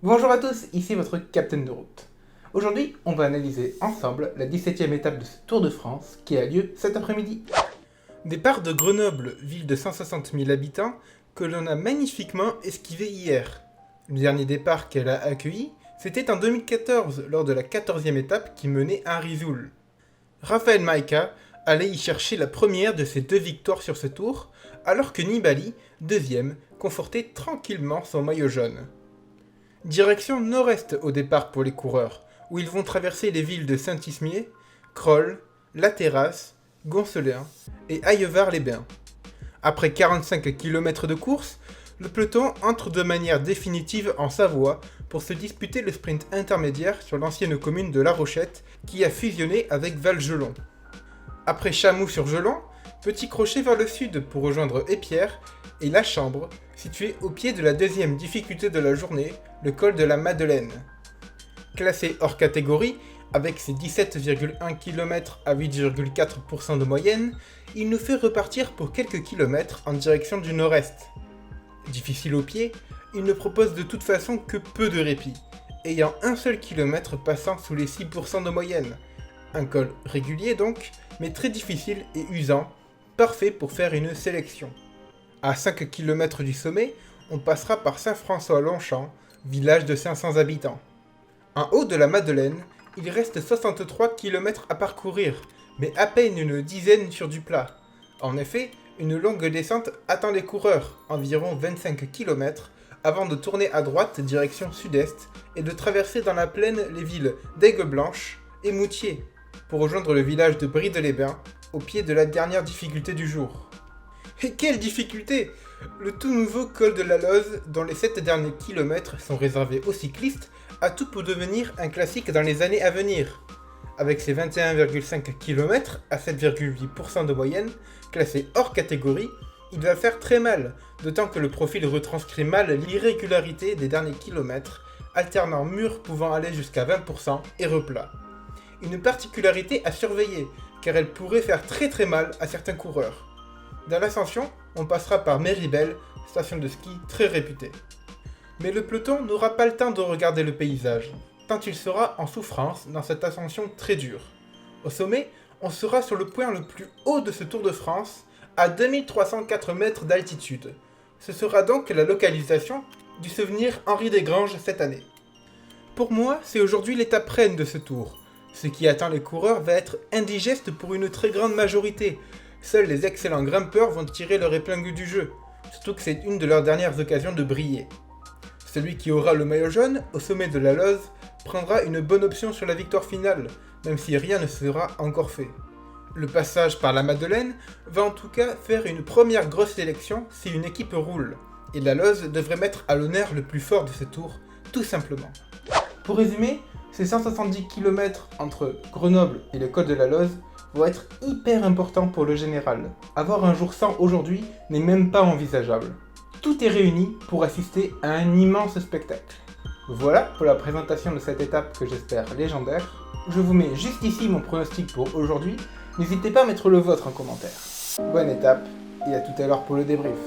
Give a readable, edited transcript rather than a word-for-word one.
Bonjour à tous, ici votre capitaine de route. Aujourd'hui, on va analyser ensemble la 17e étape de ce Tour de France qui a lieu cet après-midi. Départ de Grenoble, ville de 160 000 habitants, que l'on a magnifiquement esquivé hier. Le dernier départ qu'elle a accueilli, c'était en 2014, lors de la 14e étape qui menait à Risoul. Raphaël Maïka allait y chercher la première de ses 2 victoires sur ce tour, alors que Nibali, deuxième, confortait tranquillement son maillot jaune. Direction nord-est au départ pour les coureurs, où ils vont traverser les villes de Saint-Ismier, Crolles, La Terrasse, Goncelin et Aillevar-les-Bains. Après 45 km de course, le peloton entre de manière définitive en Savoie pour se disputer le sprint intermédiaire sur l'ancienne commune de La Rochette qui a fusionné avec Val-Gelon. Après Chamoux-sur-Gelon, petit crochet vers le sud pour rejoindre Épierre et La Chambre, situé au pied de la deuxième difficulté de la journée, le col de la Madeleine. Classé hors catégorie, avec ses 17,1 km à 8,4% de moyenne, il nous fait repartir pour quelques kilomètres en direction du nord-est. Difficile au pied, il ne propose de toute façon que peu de répit, ayant un seul kilomètre passant sous les 6% de moyenne. Un col régulier donc, mais très difficile et usant, parfait pour faire une sélection. À 5 km du sommet, on passera par Saint-François-Longchamp, village de 500 habitants. En haut de la Madeleine, il reste 63 km à parcourir, mais à peine une dizaine sur du plat. En effet, une longue descente attend les coureurs, environ 25 km, avant de tourner à droite direction sud-est et de traverser dans la plaine les villes d'Aigueblanche et Moutier, pour rejoindre le village de Bride-les-Bains, au pied de la dernière difficulté du jour. Et quelle difficulté! Le tout nouveau col de la Loze, dont les 7 derniers kilomètres sont réservés aux cyclistes, a tout pour devenir un classique dans les années à venir. Avec ses 21,5 km à 7,8% de moyenne, classé hors catégorie, il va faire très mal, d'autant que le profil retranscrit mal l'irrégularité des derniers kilomètres, alternant murs pouvant aller jusqu'à 20% et replat. Une particularité à surveiller, car elle pourrait faire très mal à certains coureurs. Dans l'ascension, on passera par Méribel, station de ski très réputée. Mais le peloton n'aura pas le temps de regarder le paysage, tant il sera en souffrance dans cette ascension très dure. Au sommet, on sera sur le point le plus haut de ce Tour de France, à 2304 mètres d'altitude. Ce sera donc la localisation du souvenir Henri Desgranges cette année. Pour moi, c'est aujourd'hui l'étape reine de ce tour. Ce qui attend les coureurs va être indigeste pour une très grande majorité. Seuls les excellents grimpeurs vont tirer leur épingle du jeu, surtout que c'est une de leurs dernières occasions de briller. Celui qui aura le maillot jaune, au sommet de la Loze, prendra une bonne option sur la victoire finale, même si rien ne sera encore fait. Le passage par la Madeleine va en tout cas faire une première grosse sélection si une équipe roule, et la Loze devrait mettre à l'honneur le plus fort de ce tour, tout simplement. Pour résumer, ces 170 km entre Grenoble et le col de la Loze vont être hyper importants pour le général. Avoir un jour sans aujourd'hui n'est même pas envisageable. Tout est réuni pour assister à un immense spectacle. Voilà pour la présentation de cette étape que j'espère légendaire. Je vous mets juste ici mon pronostic pour aujourd'hui. N'hésitez pas à mettre le vôtre en commentaire. Bonne étape et à tout à l'heure pour le débrief.